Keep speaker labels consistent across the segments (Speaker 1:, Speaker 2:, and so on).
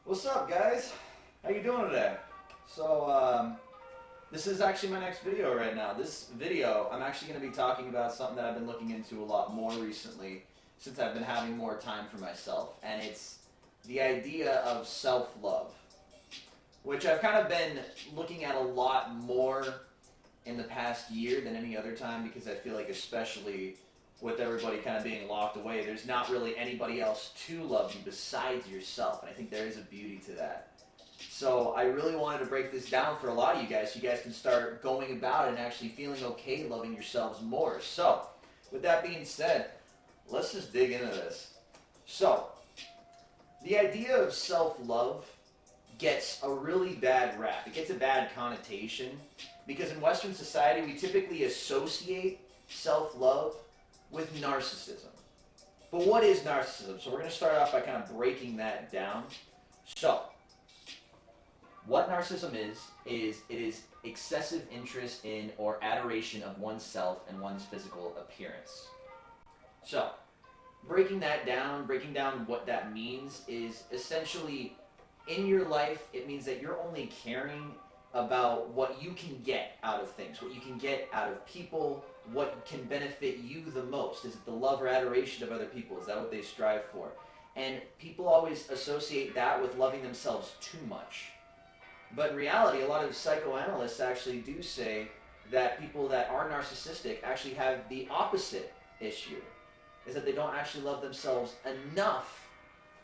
Speaker 1: What's up, guys? How you doing today? So, this is actually my next video right now. This video, I'm actually going to be talking about something that I've been looking into a lot more recently since I've been having more time for myself, and it's the idea of self-love, which I've kind of been looking at a lot more in the past year than any other time because I feel like especially with everybody kind of being locked away, there's not really anybody else to love you besides yourself, and I think there is a beauty to that. So I really wanted to break this down for a lot of you guys so you guys can start going about it and actually feeling okay loving yourselves more. So, with that being said, let's just dig into this. So, the idea of self-love gets a really bad rap. It gets a bad connotation because in Western society we typically associate self-love with narcissism. But what is narcissism? So we're going to start off by kind of breaking that down. So, what narcissism is it is excessive interest in or adoration of oneself and one's physical appearance. So, breaking down what that means is essentially in your life, it means that you're only caring about what you can get out of things, what you can get out of people, what can benefit you the most. Is it the love or adoration of other people? Is that what they strive for? And people always associate that with loving themselves too much. But in reality, a lot of psychoanalysts actually do say that people that are narcissistic actually have the opposite issue, is that they don't actually love themselves enough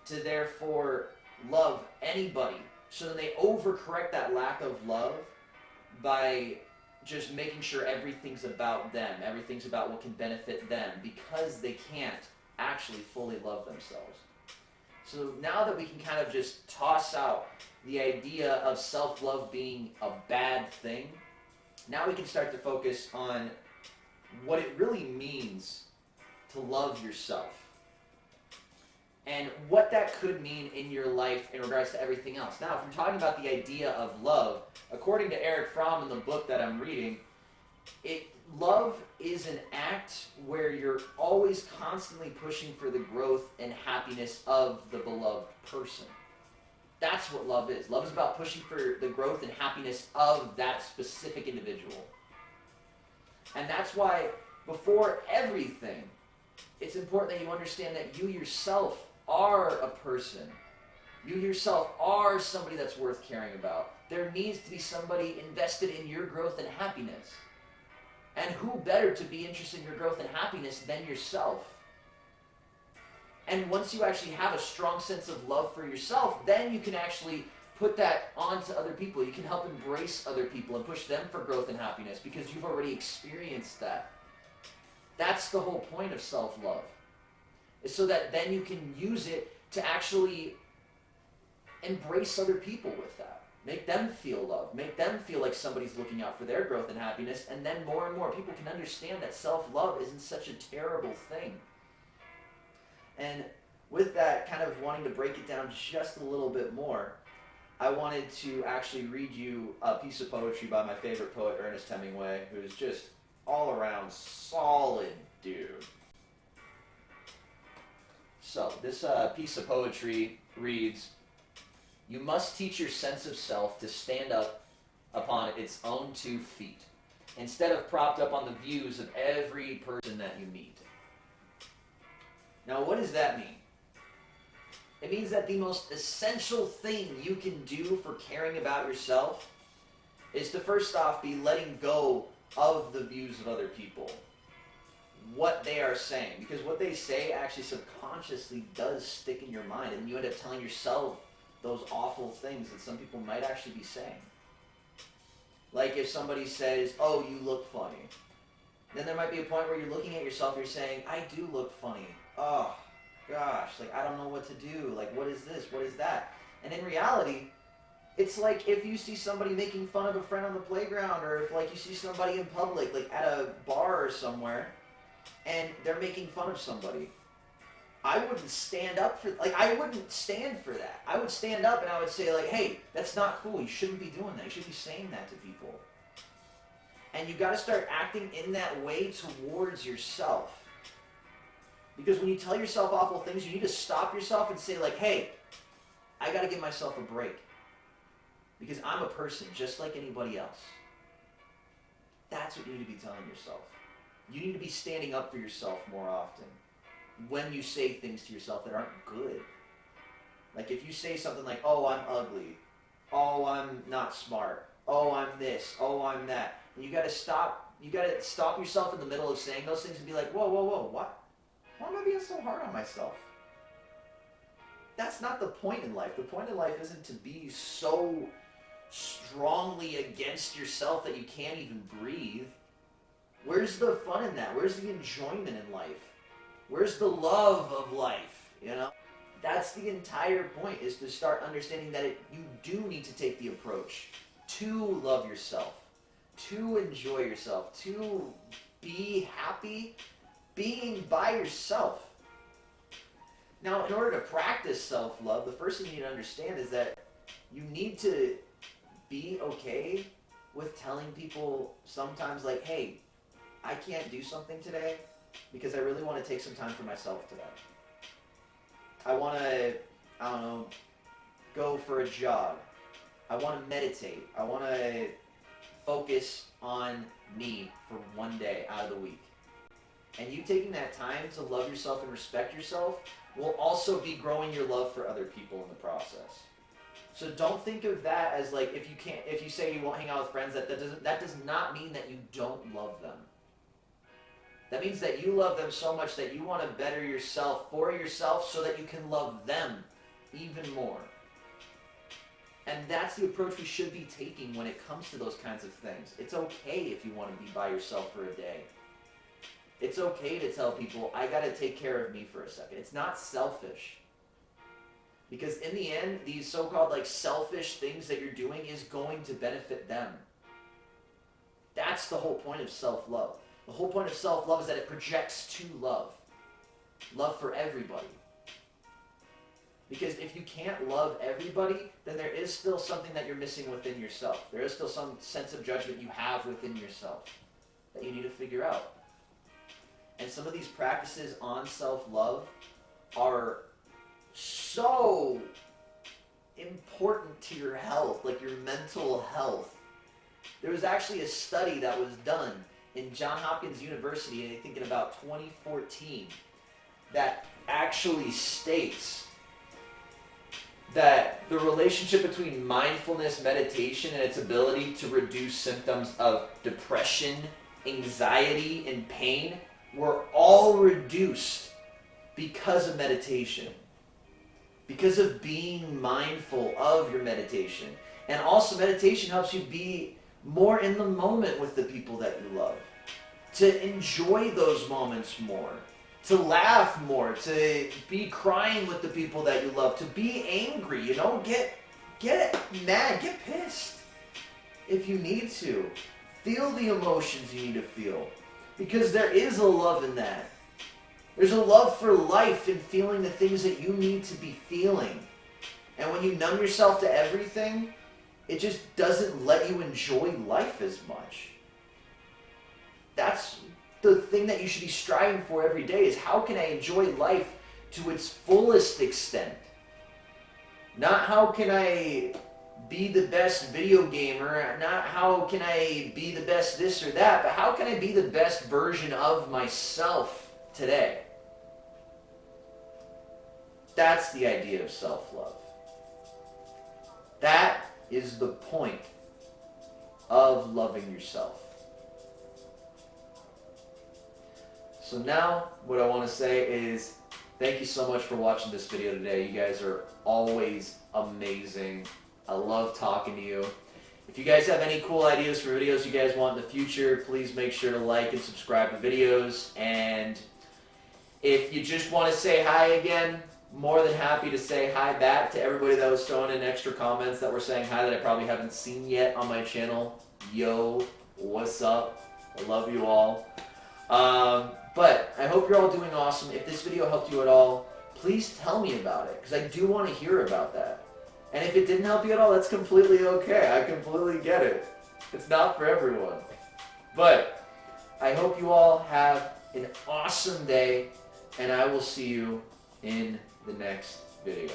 Speaker 1: to therefore love anybody. So then they overcorrect that lack of love by just making sure everything's about them, everything's about what can benefit them, because they can't actually fully love themselves. So now that we can kind of just toss out the idea of self-love being a bad thing, now we can start to focus on what it really means to love yourself and what that could mean in your life in regards to everything else. Now, if we're talking about the idea of love, according to Erich Fromm in the book that I'm reading, love is an act where you're always constantly pushing for the growth and happiness of the beloved person. That's what love is. Love is about pushing for the growth and happiness of that specific individual. And that's why, before everything, it's important that you understand that you yourself are a person. You yourself are somebody that's worth caring about. There needs to be somebody invested in your growth and happiness. And who better to be interested in your growth and happiness than yourself? And once you actually have a strong sense of love for yourself, then you can actually put that onto other people. You can help embrace other people and push them for growth and happiness because you've already experienced that. That's the whole point of self-love, is so that then you can use it to actually embrace other people with that. Make them feel loved. Make them feel like somebody's looking out for their growth and happiness. And then more and more people can understand that self-love isn't such a terrible thing. And with that, kind of wanting to break it down just a little bit more, I wanted to actually read you a piece of poetry by my favorite poet, Ernest Hemingway, who is just all around solid dude. So, this piece of poetry reads, "You must teach your sense of self to stand up upon its own 2 feet, instead of propped up on the views of every person that you meet." Now, what does that mean? It means that the most essential thing you can do for caring about yourself is to first off be letting go of the views of other people, what they are saying, because what they say actually subconsciously does stick in your mind, and you end up telling yourself those awful things that some people might actually be saying. Like if somebody says, "Oh, you look funny," then there might be a point where you're looking at yourself and you're saying, "I do look funny. Oh, gosh, like I don't know what to do. Like what is this? What is that?" And in reality, it's like if you see somebody making fun of a friend on the playground, or if like you see somebody in public, like at a bar or somewhere, and they're making fun of somebody. I wouldn't stand up for, I wouldn't stand for that. I would stand up and I would say like, "Hey, that's not cool. You shouldn't be doing that. You shouldn't be saying that to people." And you got to start acting in that way towards yourself. Because when you tell yourself awful things, you need to stop yourself and say like, "Hey, I got to give myself a break. Because I'm a person just like anybody else. That's what you need to be telling yourself. You need to be standing up for yourself more often when you say things to yourself that aren't good. Like if you say something like, oh, I'm ugly. Oh, I'm not smart. Oh, I'm this. Oh, I'm that. You got to stop. You got to stop yourself in the middle of saying those things and be like, whoa, whoa, whoa, what? Why am I being so hard on myself? That's not the point in life. The point in life isn't to be so strongly against yourself that you can't even breathe. Where's the fun in that? Where's the enjoyment in life? Where's the love of life? You know? That's the entire point, is to start understanding that you do need to take the approach to love yourself, to enjoy yourself, to be happy being by yourself. Now, in order to practice self-love, the first thing you need to understand is that you need to be okay with telling people sometimes like, hey, I can't do something today because I really want to take some time for myself today. I want to, I don't know, go for a jog. I want to meditate. I want to focus on me for one day out of the week. And you taking that time to love yourself and respect yourself will also be growing your love for other people in the process. So don't think of that as like, if you say you won't hang out with friends, that does not mean that you don't love them. That means that you love them so much that you want to better yourself for yourself so that you can love them even more. And that's the approach we should be taking when it comes to those kinds of things. It's okay if you want to be by yourself for a day. It's okay to tell people, I got to take care of me for a second. It's not selfish. Because in the end, these so-called like selfish things that you're doing is going to benefit them. That's the whole point of self-love. The whole point of self-love is that it projects to love. Love for everybody. Because if you can't love everybody, then there is still something that you're missing within yourself. There is still some sense of judgment you have within yourself that you need to figure out. And some of these practices on self-love are so important to your health, like your mental health. There was actually a study that was done in Johns Hopkins University, I think in about 2014, that actually states that the relationship between mindfulness meditation and its ability to reduce symptoms of depression, anxiety, and pain were all reduced because of meditation. Because of being mindful of your meditation. And also meditation helps you be more in the moment with the people that you love. To enjoy those moments more. To laugh more. To be crying with the people that you love. To be angry, you know, get mad, get pissed if you need to. Feel the emotions you need to feel. Because there is a love in that. There's a love for life and feeling the things that you need to be feeling. And when you numb yourself to everything, it just doesn't let you enjoy life as much. That's the thing that you should be striving for every day, is how can I enjoy life to its fullest extent? Not how can I be the best video gamer, not how can I be the best this or that, but how can I be the best version of myself today? That's the idea of self-love. That is the point of loving yourself. So now, what I want to say is, thank you so much for watching this video today. You guys are always amazing. I love talking to you. If you guys have any cool ideas for videos you guys want in the future, please make sure to like and subscribe to videos. And if you just want to say hi again, more than happy to say hi back to everybody that was throwing in extra comments that were saying hi that I probably haven't seen yet on my channel. Yo, what's up? I love you all. But I hope you're all doing awesome. If this video helped you at all, please tell me about it, because I do want to hear about that. And if it didn't help you at all, that's completely okay. I completely get it. It's not for everyone. But I hope you all have an awesome day, and I will see you in the next video.